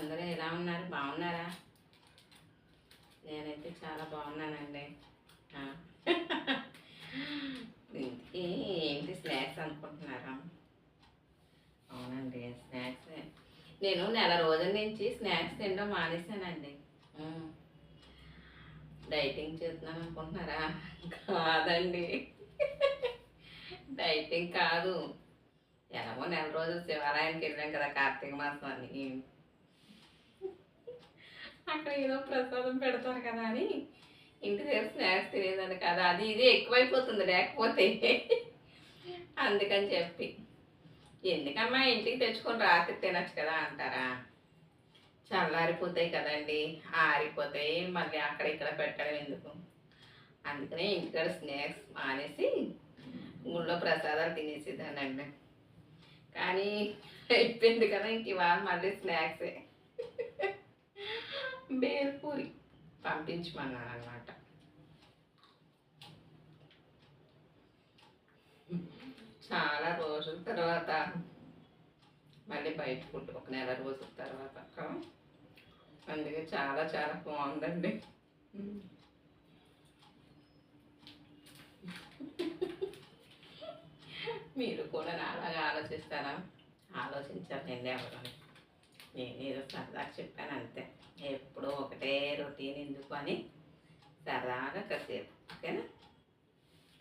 అందరూ ఎలా ఉన్నారు? బాగున్నారా? నేనైతే చాలా బాగున్నానండి. ఏంటి స్నాక్స్ అనుకుంటున్నారా? అవునండి, స్నాక్స్. నేను నెల రోజుల నుంచి స్నాక్స్ తినడం మానేశానండి. డైటింగ్ చేస్తున్నాను అనుకుంటున్నారా? కాదండి, డైటింగ్ కాదు. ఎలాగో నెల రోజులు శివాలయానికి వెళ్ళాం కదా కార్తీక మాసం అని. అక్కడ ఏదో ప్రసాదం పెడతారు కదా అని ఇంటి దగ్గర స్నాక్స్ తినేదాన్ని కదా, అది ఇది ఎక్కువైపోతుంది లేకపోతే. అందుకని చెప్పి ఎందుకమ్మా ఇంటికి తెచ్చుకొని రాత్రి తినచ్చు కదా అంటారా? చల్లారిపోతాయి కదండి, ఆరిపోతాయి, మళ్ళీ అక్కడ ఇక్కడ పెట్టడం ఎందుకు. అందుకనే ఇంటికాడ స్నాక్స్ మానేసి ఊళ్ళో ప్రసాదాలు తినేసేదానండి. కానీ అయిపోయింది కదా, ఇంక ఇవాళ మళ్ళీ స్నాక్సే. బేల్పూరి పంపించమన్నాను అనమాట. చాలా రోజుల తర్వాత మళ్ళీ బయట ఫుడ్, ఒక నెల రోజుల తర్వాత. అందుకే చాలా చాలా బాగుందండి. మీరు కూడా నాలాగా ఆలోచిస్తారా? ఆలోచించాలండి ఎవరు. నేను ఏదో సరదాగా చెప్పాను అంతే. ఎప్పుడూ ఒకటే రొటీన్ ఎందుకు అని సరదాగా కాసేపు. ఓకేనా?